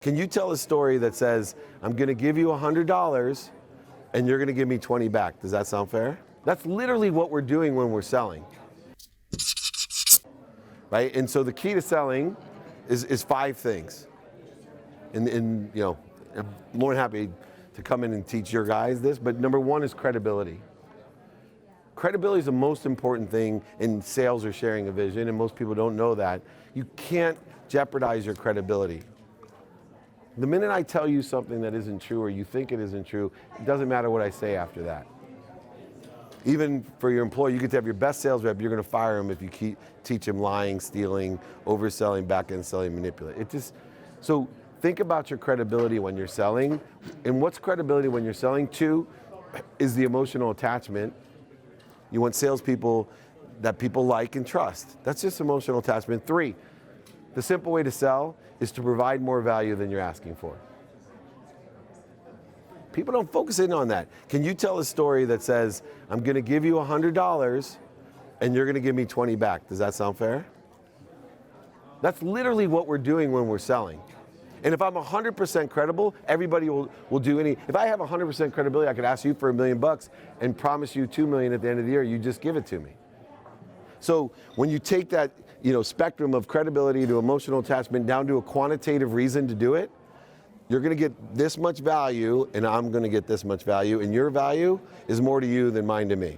Can you tell a story that says, I'm going to give you $100 and you're going to give me 20 back? Does that sound fair? That's literally what we're doing when we're selling. Right? And so the key to selling is 5 things. And you know, I'm more than happy to come in and teach your guys this, but number 1 is credibility. Credibility is the most important thing in sales or sharing a vision, and most people don't know that. You can't jeopardize your credibility. The minute I tell you something that isn't true or you think it isn't true, it doesn't matter what I say after that. Even for your employee, you get to have your best sales rep, you're going to fire him if you teach him lying, stealing, overselling, back-end selling, manipulating. So think about your credibility when you're selling. And what's credibility when you're selling? 2 is the emotional attachment. You want salespeople that people like and trust. That's just emotional attachment. 3, the simple way to sell is to provide more value than you're asking for. People don't focus in on that. Can you tell a story that says, I'm going to give you $100 and you're going to give me 20 back? Does that sound fair? That's literally what we're doing when we're selling. And if I'm 100% credible, everybody will do any. If I have 100% credibility, I could ask you for $1 million and promise you $2 million at the end of the year. You just give it to me. So when you take that, spectrum of credibility to emotional attachment down to a quantitative reason to do it, you're going to get this much value, and I'm going to get this much value, and your value is more to you than mine to me.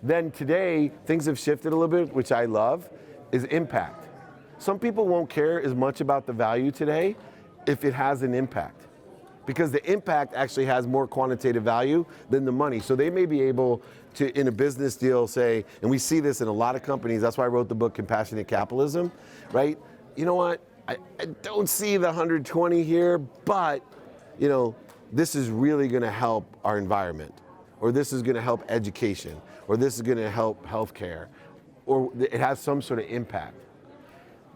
Then today, things have shifted a little bit, which I love, is impact. Some people won't care as much about the value today if it has an impact, because the impact actually has more quantitative value than the money. So they may be able to, in a business deal, say, and we see this in a lot of companies, that's why I wrote the book, Compassionate Capitalism, right? You know what? I don't see the 120 here, but this is really going to help our environment, or this is going to help education, or this is going to help healthcare, or it has some sort of impact.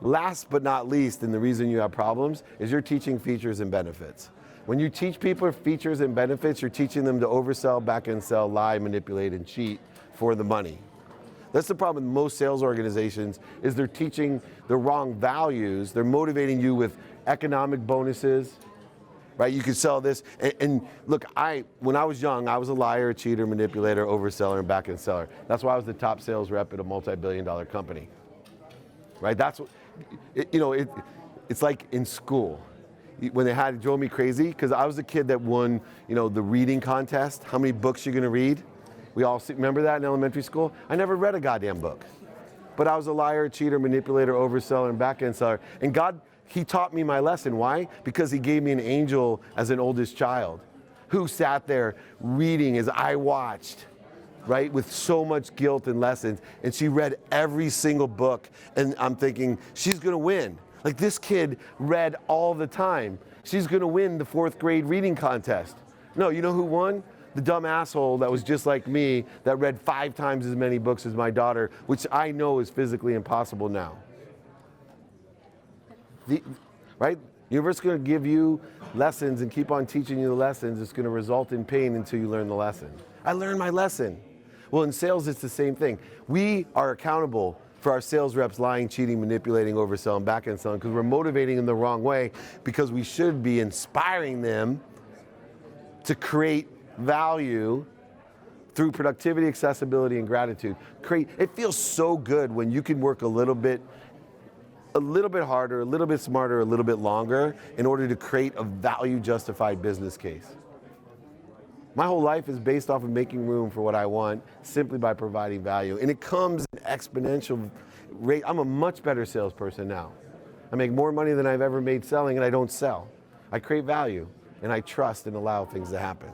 Last but not least, and the reason you have problems, is you're teaching features and benefits. When you teach people features and benefits, you're teaching them to oversell, back-end sell, lie, manipulate, and cheat for the money. That's the problem with most sales organizations, is they're teaching the wrong values. They're motivating you with economic bonuses, right? You could sell this. And look, when I was young, I was a liar, a cheater, manipulator, overseller, and back-end seller. That's why I was the top sales rep at a multi-billion-dollar company, right? That's what, it's like in school. When they drove me crazy, because I was the kid that won, the reading contest. How many books you're going to read? We all remember that in elementary school? I never read a goddamn book. But I was a liar, cheater, manipulator, overseller, and back-end seller. And God, He taught me my lesson. Why? Because He gave me an angel as an oldest child who sat there reading as I watched, right, with so much guilt and lessons. And she read every single book. And I'm thinking, she's going to win. Like, this kid read all the time. She's going to win the 4th grade reading contest. No, you know who won? The dumb asshole that was just like me, that read 5 times as many books as my daughter, which I know is physically impossible now. Right? The universe is going to give you lessons and keep on teaching you the lessons. It's going to result in pain until you learn the lesson. I learned my lesson. Well, in sales, it's the same thing. We are accountable for our sales reps lying, cheating, manipulating, overselling, back-end selling, because we're motivating them the wrong way, because we should be inspiring them to create value through productivity, accessibility, and gratitude. It feels so good when you can work a little bit harder, a little bit smarter, a little bit longer in order to create a value-justified business case. My whole life is based off of making room for what I want simply by providing value. And it comes at an exponential rate. I'm a much better salesperson now. I make more money than I've ever made selling, and I don't sell. I create value, and I trust and allow things to happen.